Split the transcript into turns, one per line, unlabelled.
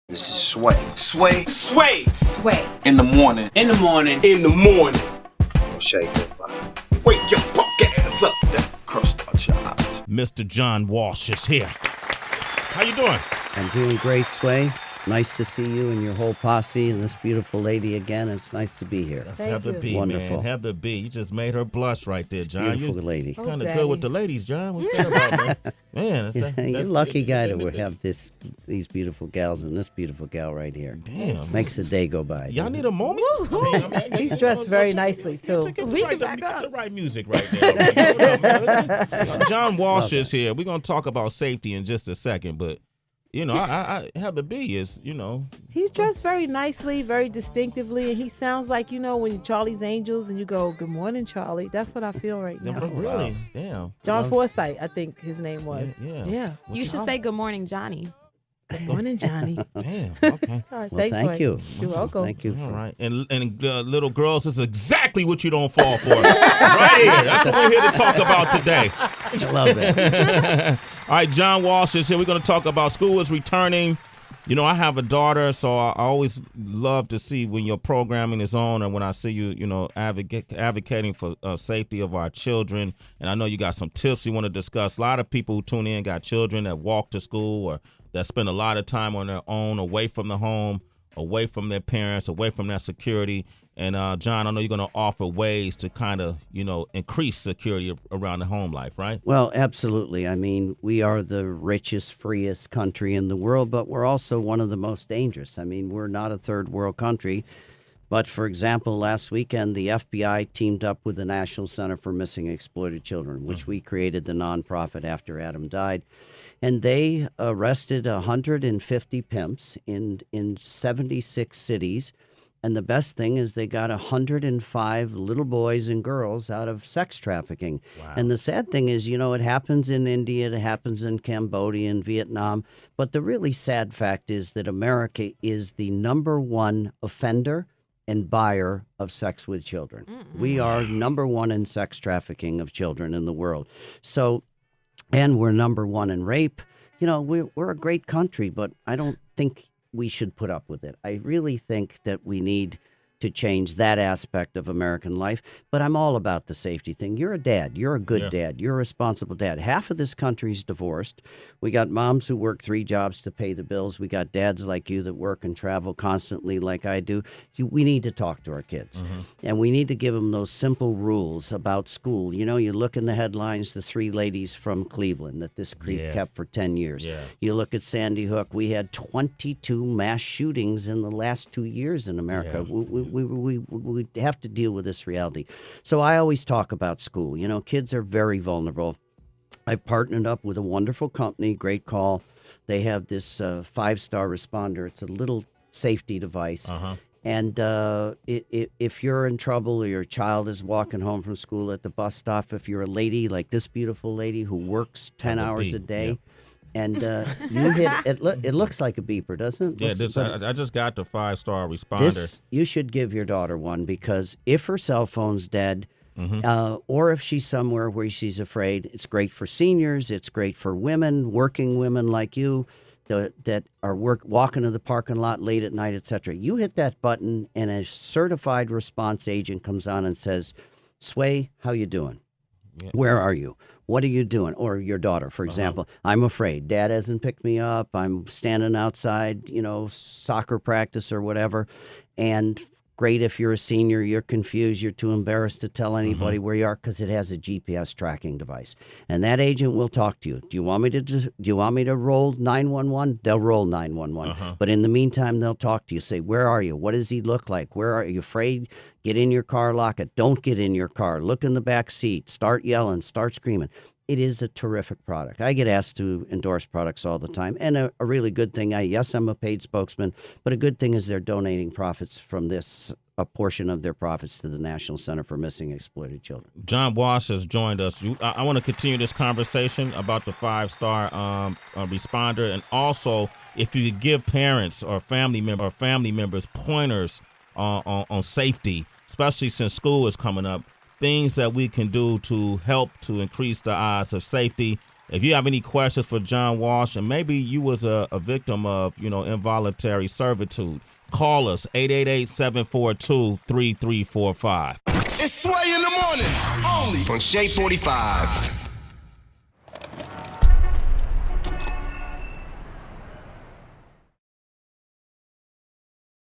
This is Sway.
Sway.
Sway.
Sway.
In the morning.
In the morning.
In the morning.
Shake it, body.
Wake your fuck ass up. Then crust out your eyes.
Mr. John Walsh is here. How you doing?
I'm doing great, Sway. Nice to see you and your whole posse and this beautiful lady again. It's nice to be here.
That's Heather B,
Wonderful.
man. Heather B. You just made her blush right there, John.
Beautiful lady.
Kind of good with the ladies, John. What's that about, man?
You're a lucky guy to have these beautiful gals and this beautiful gal right here.
Damn.
Makes the day go by.
Y'all need a moment?
He's dressed very nicely, too.
We can back up. The right music right there. John Walsh is here. We're going to talk about safety in just a second, but you know, I Heather B is, you know.
He's dressed very nicely, very distinctively, and he sounds like, you know, when you're Charlie's Angels and you go, "Good morning, Charlie." That's what I feel right now.
Really? Damn.
John Forsythe, I think his name was.
Yeah.
You should say good morning, Johnny.
Good morning, Johnny.
Damn. Okay.
All right,
Well, thank you.
You're welcome.
Thank you.
All right. And little girls, this is exactly what you don't fall for. Right here. That's what we're here to talk about today.
I love that.
All right, John Walsh is here. We're going to talk about school is returning. You know, I have a daughter, so I always love to see when your programming is on and when I see you, you know, advocating for safety of our children. And I know you got some tips you want to discuss. A lot of people who tune in got children that walk to school or that spend a lot of time on their own, away from the home, away from their parents, away from their security. And, John, I know you're going to offer ways to kind of, you know, increase security around the home life, right?
Well, absolutely. I mean, we are the richest, freest country in the world, but we're also one of the most dangerous. I mean, we're not a third world country. But, for example, last weekend, the FBI teamed up with the National Center for Missing and Exploited Children, which we created the nonprofit after Adam died. And they arrested 150 pimps in 76 cities. And the best thing is they got 105 little boys and girls out of sex trafficking. Wow. And the sad thing is, you know, it happens in India, it happens in Cambodia and Vietnam. But the really sad fact is that America is the #1 offender and buyer of sex with children. Mm-hmm. We are #1 in sex trafficking of children in the world. So, and we're #1 in rape. You know, we're a great country, but I don't think we should put up with it. I really think that we need to change that aspect of American life. But I'm all about the safety thing. You're a dad. You're a good dad. You're a responsible dad. Half of this country's divorced. We got moms who work 3 jobs to pay the bills. We got dads like you that work and travel constantly like I do. We need to talk to our kids. Mm-hmm. And we need to give them those simple rules about school. You know, you look in the headlines, the 3 ladies from Cleveland that this creep kept for 10 years. Yeah. You look at Sandy Hook. We had 22 mass shootings in the last 2 years in America. Yeah. We have to deal with this reality. So I always talk about school. You know, kids are very vulnerable. I've partnered up with a wonderful company, Great Call. They have this 5-star responder. It's a little safety device. Uh-huh. And if you're in trouble or your child is walking home from school at the bus stop, if you're a lady like this beautiful lady who works 10 hours a day, and you hit it. It looks like a beeper, doesn't it?
Yeah, I just got the 5-star responder.
You should give your daughter one because if her cell phone's dead, or if she's somewhere where she's afraid, it's great for seniors. It's great for women, working women like you, that are walking to the parking lot late at night, etc. You hit that button, and a certified response agent comes on and says, "Sway, how you doing? Yeah. Where are you? What are you doing?" Or your daughter, for example, "I'm afraid. Dad hasn't picked me up. I'm standing outside, you know, soccer practice or whatever." And great if you're a senior, you're confused, you're too embarrassed to tell anybody where you are because it has a GPS tracking device. And that agent will talk to you. Do you want me to roll 911? They'll roll 911. But in the meantime, they'll talk to you. Say, "Where are you? What does he look like? Where are you afraid? Get in your car, lock it. Don't get in your car. Look in the back seat. Start yelling. Start screaming." It is a terrific product. I get asked to endorse products all the time. And a really good thing, yes, I'm a paid spokesman, but a good thing is they're donating profits from this, a portion of their profits to the National Center for Missing and Exploited Children.
John Walsh has joined us. I want to continue this conversation about the 5-star responder. And also, if you could give parents or family members pointers on safety, especially since school is coming up, things that we can do to help to increase the odds of safety If you have any questions for John Walsh, and maybe you was a victim of, involuntary servitude, call us 888-742-3345.
It's Sway in the morning, only on Shea 45.